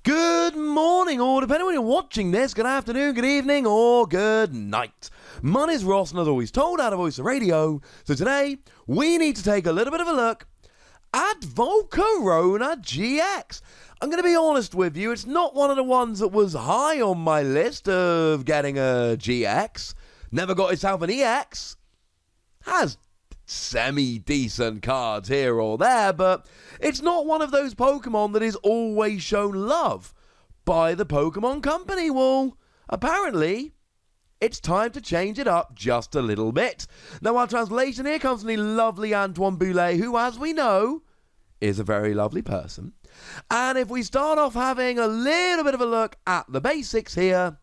Good morning, or depending on when you're watching this, good afternoon, good evening, or good night. My name's Ross, and as always told out of Voice of Radio. So today, we need to take a little bit of a look at Volcarona GX. I'm going to be honest with you, it's not one of the ones that was high on my list of getting a GX. Never got itself an EX. Has semi-decent cards here or there, but it's not one of those Pokemon that is always shown love by the Pokemon Company. Well, apparently, it's time to change it up just a little bit. Now, our translation here comes from the lovely Antoine Boulet, who, as we know, is a very lovely person. And if we start off having a little bit of a look at the basics here,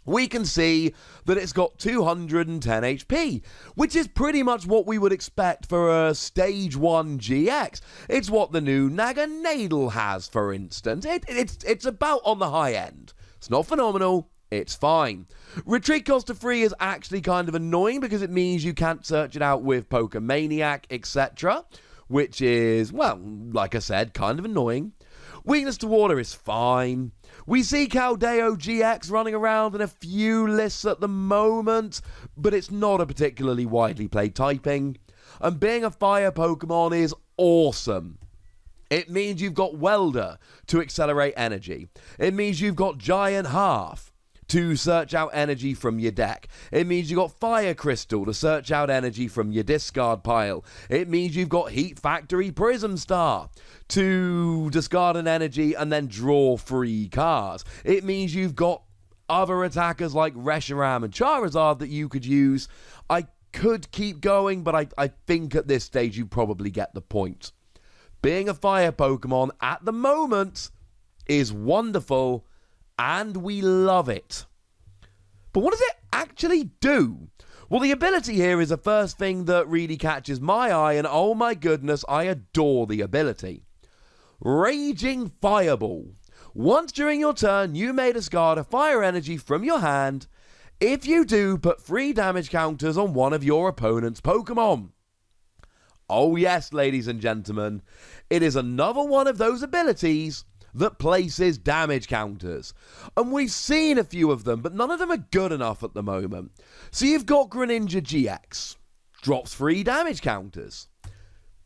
we can see that it's got 210 HP, which is pretty much what we would expect for a Stage 1 GX. It's what the new Naganadel has, for instance. It's about on the high end. It's not phenomenal, it's fine. Retreat cost of 3 is actually kind of annoying because it means you can't search it out with Pokemaniac, etc., which is, well, like I said, kind of annoying. Weakness to water is fine. We see Caldeo GX running around in a few lists at the moment, but it's not a particularly widely played typing. And being a fire Pokemon is awesome. It means you've got Welder to accelerate energy. It means you've got Giant Half to search out energy from your deck. It means you've got Fire Crystal to search out energy from your discard pile. It means you've got Heat Factory Prism Star to discard an energy and then draw free cards. It means you've got other attackers like Reshiram and Charizard that you could use. I could keep going, but I think at this stage you probably get the point. Being a fire Pokemon at the moment is wonderful, and we love it. But what does it actually do? Well, the ability here is the first thing that really catches my eye, and oh my goodness, I adore the ability. Raging Fireball. Once during your turn, you may discard a fire energy from your hand. If you do, put 3 damage counters on one of your opponent's Pokemon. Oh yes, ladies and gentlemen, it is another one of those abilities that places damage counters. And we've seen a few of them, but none of them are good enough at the moment. So you've got Greninja GX. Drops 3 damage counters.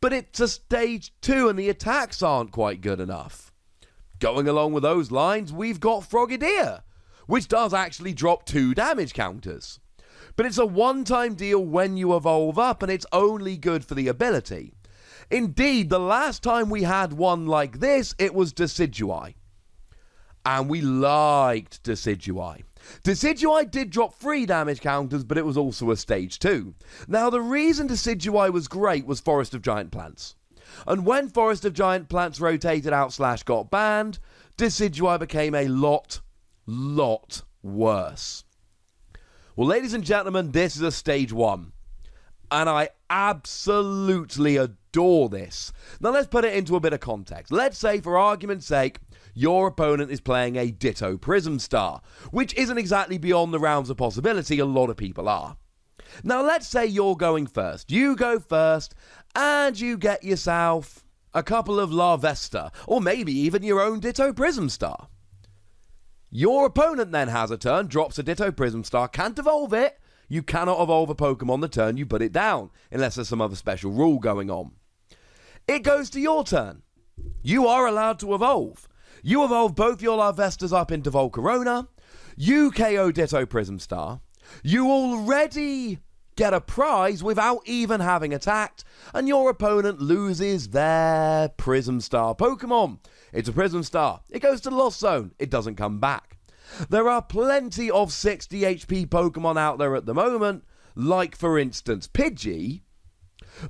But it's a Stage 2 and the attacks aren't quite good enough. Going along with those lines, we've got Frogadier, which does actually drop 2 damage counters. But it's a one-time deal when you evolve up, and it's only good for the ability. Indeed, the last time we had one like this, it was Decidueye. And we liked Decidueye. Decidueye did drop 3 damage counters, but it was also a Stage 2. Now, the reason Decidueye was great was Forest of Giant Plants. And when Forest of Giant Plants rotated out / got banned, Decidueye became a lot worse. Well, ladies and gentlemen, this is a Stage 1. And I absolutely adore this. Now let's put it into a bit of context. Let's say, for argument's sake, your opponent is playing a Ditto Prism Star, which isn't exactly beyond the realms of possibility. A lot of people are. Now let's say you're going first. You go first, and you get yourself a couple of Larvesta, or maybe even your own Ditto Prism Star. Your opponent then has a turn, drops a Ditto Prism Star, can't evolve it. You cannot evolve a Pokemon the turn you put it down, unless there's some other special rule going on. It goes to your turn. You are allowed to evolve. You evolve both your Larvestas up into Volcarona. You KO Ditto Prism Star. You already get a prize without even having attacked, and your opponent loses their Prism Star Pokemon. It's a Prism Star. It goes to the Lost Zone. It doesn't come back. There are plenty of 60 HP Pokemon out there at the moment, like, for instance, Pidgey.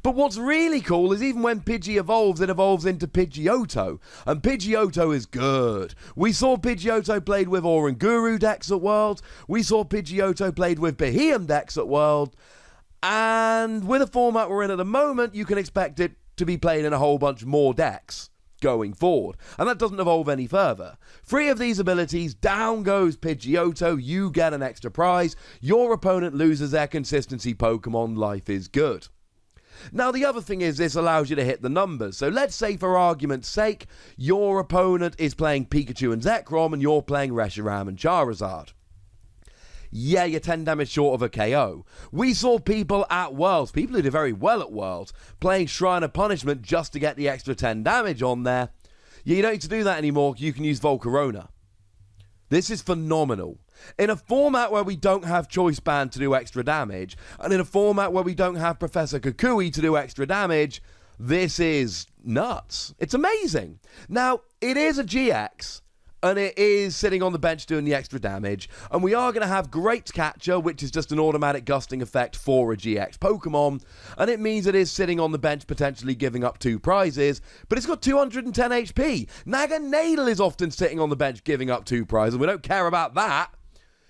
But what's really cool is even when Pidgey evolves, it evolves into Pidgeotto. And Pidgeotto is good. We saw Pidgeotto played with Oranguru decks at World. We saw Pidgeotto played with Beheeyem decks at World. And with the format we're in at the moment, you can expect it to be played in a whole bunch more decks going forward, and that doesn't evolve any further. 3 of these abilities, down goes Pidgeotto, you get an extra prize, your opponent loses their consistency Pokemon, life is good. Now, the other thing is this allows you to hit the numbers. So let's say, for argument's sake, your opponent is playing Pikachu and Zekrom and you're playing Reshiram and Charizard. Yeah, you're 10 damage short of a KO. We saw people at Worlds, people who did very well at Worlds, playing Shrine of Punishment just to get the extra 10 damage on there. Yeah, you don't need to do that anymore. You can use Volcarona. This is phenomenal. In a format where we don't have Choice Band to do extra damage, and in a format where we don't have Professor Kukui to do extra damage, this is nuts. It's amazing. Now, it is a GX, and it is sitting on the bench doing the extra damage, and we are going to have Great Catcher, which is just an automatic gusting effect for a GX Pokemon, and it means it is sitting on the bench potentially giving up 2 prizes, but it's got 210 HP. Naganadel is often sitting on the bench giving up 2 prizes. We don't care about that,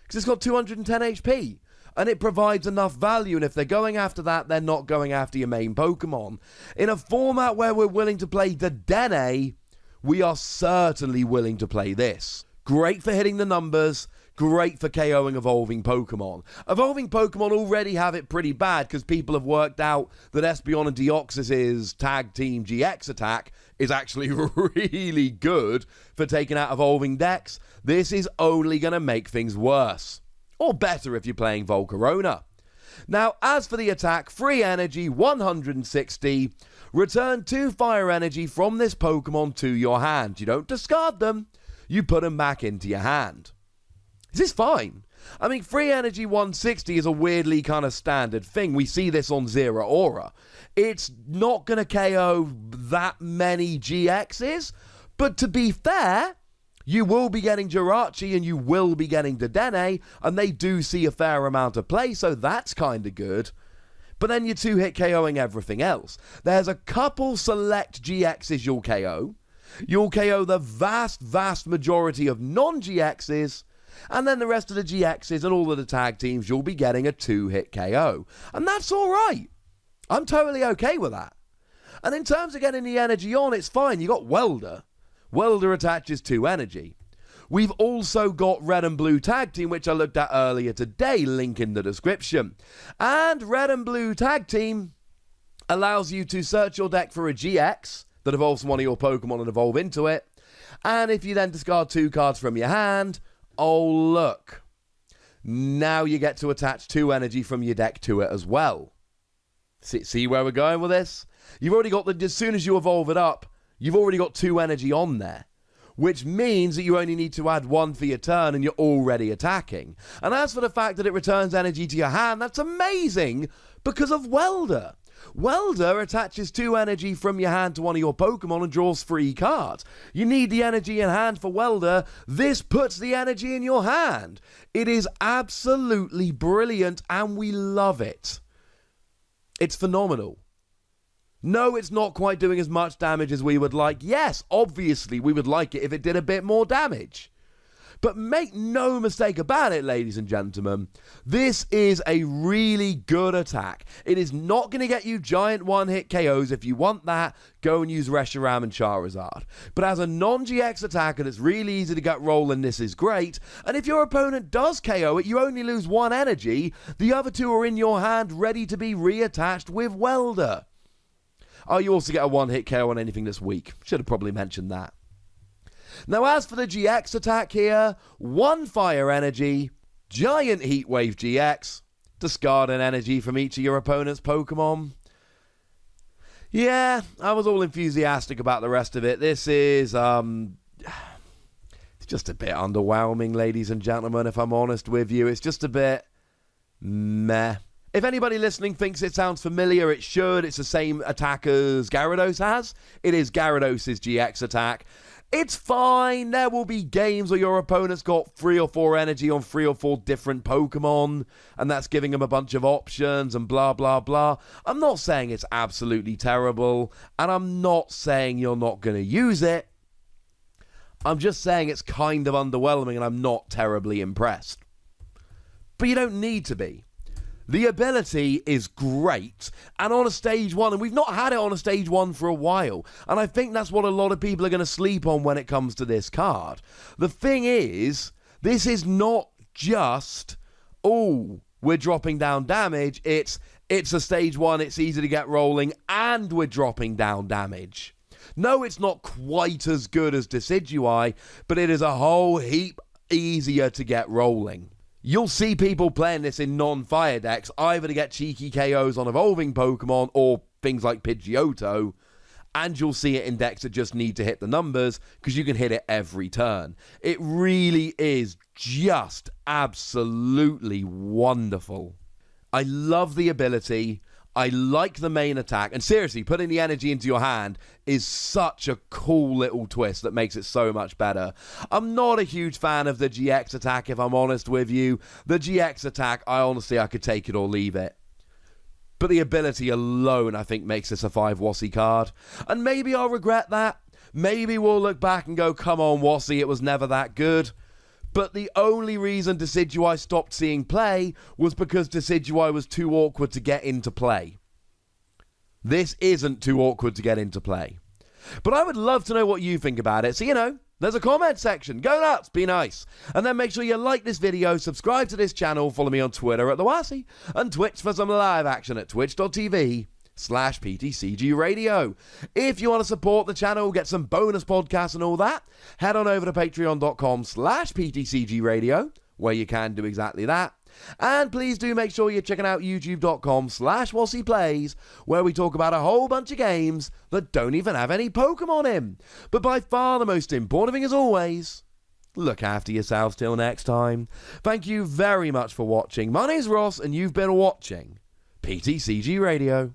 because it's got 210 HP. And it provides enough value, and if they're going after that, they're not going after your main Pokemon. In a format where we're willing to play Dedenne, we are certainly willing to play this. Great for hitting the numbers, great for KOing evolving Pokemon. Evolving Pokemon already have it pretty bad because people have worked out that Espeon and Deoxys's tag team GX attack is actually really good for taking out evolving decks. This is only going to make things worse. Or better if you're playing Volcarona. Now, as for the attack, free energy, 160. Return 2 fire energy from this Pokemon to your hand. You don't discard them, you put them back into your hand. Is this fine? I mean, free energy 160 is a weirdly kind of standard thing. We see this on Zero Aura. It's not going to KO that many GXs, but to be fair, you will be getting Jirachi and you will be getting Dedenne, and they do see a fair amount of play, so that's kind of good. But then you're 2-hit KOing everything else. There's a couple select GXs you'll KO. You'll KO the vast majority of non-GXs, and then the rest of the GXs and all of the tag teams, you'll be getting a 2-hit KO. And that's all right. I'm totally okay with that. And in terms of getting the energy on, it's fine. You got Welder. Welder attaches 2 energy. We've also got Red and Blue Tag Team, which I looked at earlier today, link in the description. And Red and Blue Tag Team allows you to search your deck for a GX that evolves from one of your Pokemon and evolve into it. And if you then discard 2 cards from your hand, oh look, now you get to attach 2 energy from your deck to it as well. See where we're going with this? You've already got as soon as you evolve it up, you've already got 2 energy on there, which means that you only need to add 1 for your turn and you're already attacking. And as for the fact that it returns energy to your hand, that's amazing because of Welder. Welder attaches 2 energy from your hand to one of your Pokemon and draws 3 cards. You need the energy in hand for Welder. This puts the energy in your hand. It is absolutely brilliant and we love it. It's phenomenal. No, it's not quite doing as much damage as we would like. Yes, obviously, we would like it if it did a bit more damage. But make no mistake about it, ladies and gentlemen, this is a really good attack. It is not going to get you giant one-hit KOs. If you want that, go and use Reshiram and Charizard. But as a non-GX attacker that's really easy to get rolling, this is great. And if your opponent does KO it, you only lose 1 energy. The other 2 are in your hand, ready to be reattached with Welder. Oh, you also get a 1-hit KO on anything that's weak. Should have probably mentioned that. Now, as for the GX attack here, 1 fire energy, giant heat wave GX, discard an energy from each of your opponent's Pokemon. Yeah, I was all enthusiastic about the rest of it. This is, it's just a bit underwhelming, ladies and gentlemen, if I'm honest with you. It's just a bit meh. If anybody listening thinks it sounds familiar, it should. It's the same attack as Gyarados has. It is Gyarados' GX attack. It's fine. There will be games where your opponent's got 3 or 4 energy on 3 or 4 different Pokemon, and that's giving them a bunch of options and blah, blah, blah. I'm not saying it's absolutely terrible, and I'm not saying you're not going to use it. I'm just saying it's kind of underwhelming, and I'm not terribly impressed. But you don't need to be. The ability is great, and on a stage 1, and we've not had it on a stage 1 for a while, and I think that's what a lot of people are going to sleep on when it comes to this card. The thing is, this is not just, oh, we're dropping down damage, it's It's a stage 1, it's easy to get rolling, and we're dropping down damage. No, it's not quite as good as Decidueye, but it is a whole heap easier to get rolling. You'll see people playing this in non-fire decks, either to get cheeky KOs on evolving Pokemon or things like Pidgeotto, and you'll see it in decks that just need to hit the numbers because you can hit it every turn. It really is just absolutely wonderful. I love the ability. I like the main attack, and seriously, putting the energy into your hand is such a cool little twist that makes it so much better. I'm not a huge fan of the GX attack, if I'm honest with you. The GX attack, I could take it or leave it. But the ability alone, I think, makes this a 5 Wassy card. And maybe I'll regret that. Maybe we'll look back and go, come on, Wassy, it was never that good. But the only reason Decidueye stopped seeing play was because Decidueye was too awkward to get into play. This isn't too awkward to get into play. But I would love to know what you think about it. So, there's a comment section. Go nuts, be nice. And then make sure you like this video, subscribe to this channel, follow me on Twitter at The Wassy, and Twitch for some live action at twitch.tv/PTCGRadio. If you want to support the channel, get some bonus podcasts and all that, head on over to patreon.com/PTCGRadio, where you can do exactly that. And please do make sure you're checking out youtube.com/WassyPlays, where we talk about a whole bunch of games that don't even have any Pokemon in. But by far the most important thing, as always, look after yourselves till next time. Thank you very much for watching. My name's Ross, and you've been watching PTCG Radio.